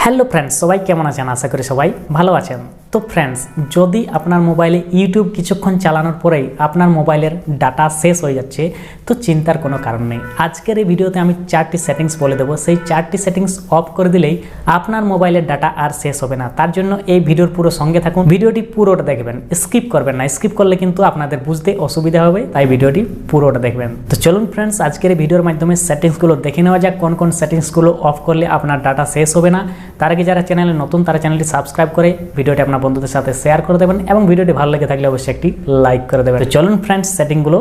Hello friends, সবাই কেমন আছেন? আশা করি সবাই ভালো আছেন। তো ফ্রেন্ডস, যদি আপনার মোবাইলে ইউটিউব কিছুক্ষণ চালানোর পরেই আপনার মোবাইলের ডাটা শেষ হয়ে যাচ্ছে, তো চিন্তার কোনো কারণ নেই। আজকের এই ভিডিওতে আমি 4টি সেটিংস বলে দেবো। সেই 4টি সেটিংস অফ করে দিলেই আপনার মোবাইলের ডাটা আর শেষ হবে না। তার জন্য এই ভিডিওর পুরো সঙ্গে থাকুন, ভিডিওটি পুরোটা দেখবেন, স্কিপ করবেন না। স্কিপ করলে কিন্তু আপনাদের বুঝতে অসুবিধা হবে, তাই ভিডিওটি পুরোটা দেখবেন। তো চলুন ফ্রেন্ডস, আজকের এই ভিডিওর মাধ্যমে সেটিংসগুলো দেখে নেওয়া যাক, কোন কোন সেটিংসগুলো অফ করলে আপনার ডাটা শেষ হবে না। তার আগে যারা চ্যানেলে নতুন, তারা চ্যানেলটি সাবস্ক্রাইব করে ভিডিওটি আপনার বন্ধুদের সাথে শেয়ার করে দেবেন এবং ভিডিওটি ভালো লেগে থাকলে অবশ্যই একটি লাইক করে দেবেন। তো চলুন ফ্রেন্ডস, সেটিংগুলো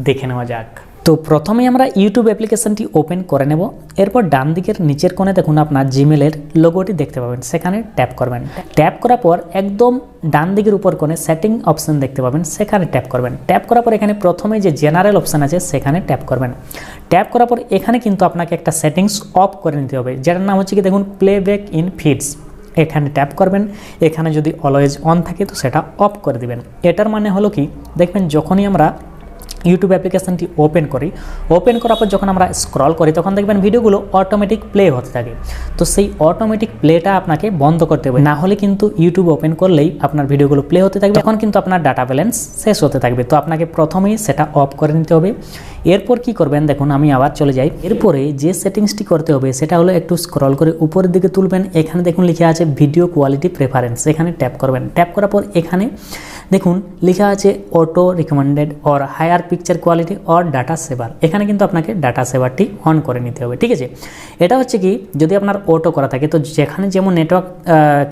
দেখে নেওয়া যাক। তো প্রথমেই আমরা ইউটিউব অ্যাপ্লিকেশনটি ওপেন করে নেব। এরপর ডান দিকের নিচের কোণে দেখুন আপনার জিমেলের লোগোটি দেখতে পাবেন, সেখানে ট্যাপ করবেন। ট্যাপ করার পর একদম ডান দিকের উপর কোণে সেটিং অপশন দেখতে পাবেন, সেখানে ট্যাপ করবেন। ট্যাপ করার পর এখানে প্রথমে যে জেনারেল অপশন আছে সেখানে ট্যাপ করবেন। ট্যাপ করার পর এখানে কিন্তু আপনাকে একটা সেটিংস অফ করে নিতে হবে, যেটার নাম হচ্ছে কি দেখুন, প্লেব্যাক ইন ফিডস। এখানে ট্যাপ করবেন। এখানে যদি অলওয়েজ অন থাকে তো সেটা অফ করে দিবেন। এটার মানে হলো কি, দেখবেন যখনই আমরা ইউটিউব অ্যাপ্লিকেশনটি ওপেন করি, ওপেন করার পর যখন আমরা স্ক্রল করি তখন দেখবেন ভিডিওগুলো অটোমেটিক প্লে হতে থাকে। তো সেই অটোমেটিক প্লেটা আপনাকে বন্ধ করতে হবে, না হলে কিন্তু ইউটিউব ওপেন করলেই আপনার ভিডিওগুলো প্লে হতে থাকবে, তখন কিন্তু আপনার ডাটা ব্যালেন্স শেষ হতে থাকবে। তো আপনাকে প্রথমেই সেটা অফ করে নিতে হবে। এরপর কি করবেন দেখুন, আমি আবার চলে যাই। এরপরে যে সেটিংসটি করতে হবে সেটা হলো একটু স্ক্রল করে উপরের দিকে তুলবেন। এখানে দেখুন লেখা আছে ভিডিও কোয়ালিটি প্রেফারেন্স, এখানে ট্যাপ করবেন। ট্যাপ করার পর এখানে দেখুন লেখা আছে auto recommended or higher picture quality or data saver. এখানে কিন্তু আপনাকে ডাটা সেভারটি অন করে নিতে হবে, ঠিক আছে। এটা হচ্ছে কি, যদি আপনার অটো করা থাকে তো যেখানে যেমন নেটওয়ার্ক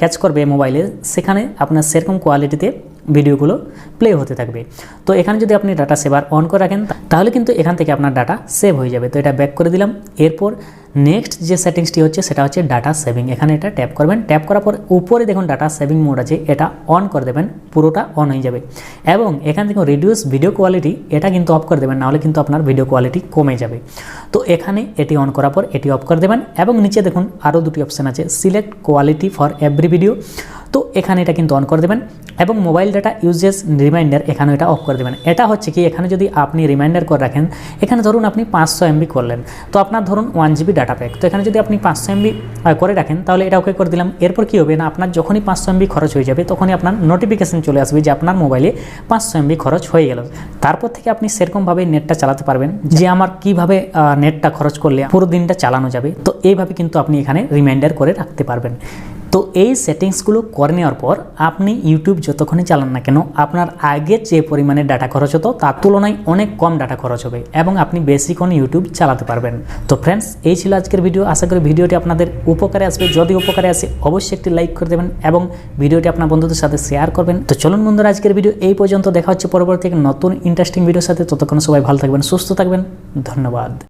ক্যাচ করবে মোবাইলে, সেখানে আপনার সেরকম কোয়ালিটিতে ভিডিওগুলো প্লে হতে থাকবে। তো এখানে যদি আপনি ডাটা সেভার অন করে রাখেন তাহলে কিন্তু এখান থেকে আপনার ডাটা সেভ হয়ে যাবে। তো এটা ব্যাক করে দিলাম। এরপর নেক্সট যে সেটিংসটি হচ্ছে সেটা হচ্ছে ডাটা সেভিং। এখানে এটা ট্যাপ করবেন। ট্যাপ করার পর উপরে দেখুন ডাটা সেভিং মোড আছে, এটা অন করে দেবেন, পুরোটা অন হয়ে যাবে। এবং এখান থেকে রিডিউস ভিডিও কোয়ালিটি, এটা কিন্তু অফ করে দেবেন, নাহলে কিন্তু আপনার ভিডিও কোয়ালিটি কমে যাবে। তো এখানে এটি অন করার পর এটি অফ করে দেবেন। এবং নিচে দেখুন আরও দুটি অপশান আছে, select quality for every video. তো এখানে এটা কিন্তু অন করে দেবেন। এবং মোবাইল ডাটা ইউজেস রিমাইন্ডার, এখানে এটা অফ করে দেবেন। এটা হচ্ছে কি, এখানে যদি আপনি রিমাইন্ডার করে রাখেন, এখানে ধরুন আপনি 500 MB করলেন, তো আপনার ধরুন 1 GB ডাটা প্যাক, তো এখানে যদি আপনি 500 MB করে রাখেন তাহলে এটা ওকে করে দিলাম। এরপর কি হবে না, আপনার যখনই 500 MB খরচ হয়ে যাবে তখনই আপনার নোটিফিকেশন চলে আসবে যে আপনার মোবাইলে 500 MB খরচ হয়ে গেল। তারপর থেকে আপনি সেরকমভাবে নেটটা চালাতে পারবেন যে আমার কীভাবে নেটটা খরচ করলে পুরো দিনটা চালানো যাবে। তো এইভাবে কিন্তু আপনি এখানে রিমাইন্ডার করে রাখতে পারবেন। তো এই সেটিংসগুলো করে নেওয়ার পর আপনি ইউটিউব যতক্ষণই চালান না কেন, আপনার আগে যে পরিমাণে ডাটা খরচ হতো তার তুলনায় অনেক কম ডাটা খরচ হবে এবং আপনি বেশিক্ষণ ইউটিউব চালাতে পারবেন। তো ফ্রেন্ডস, এই ছিল আজকের ভিডিও। আশা করি ভিডিওটি আপনাদের উপকারে আসবে। যদি উপকারে আসে অবশ্যই একটি লাইক করে দেবেন এবং ভিডিওটি আপনার বন্ধুদের সাথে শেয়ার করবেন। তো চলুন বন্ধুরা, আজকের ভিডিও এই পর্যন্ত। দেখা হচ্ছে পরবর্তী নতুন ইন্টারেস্টিং ভিডিওর সাথে। ততক্ষণ সবাই ভালো থাকবেন, সুস্থ থাকবেন। ধন্যবাদ।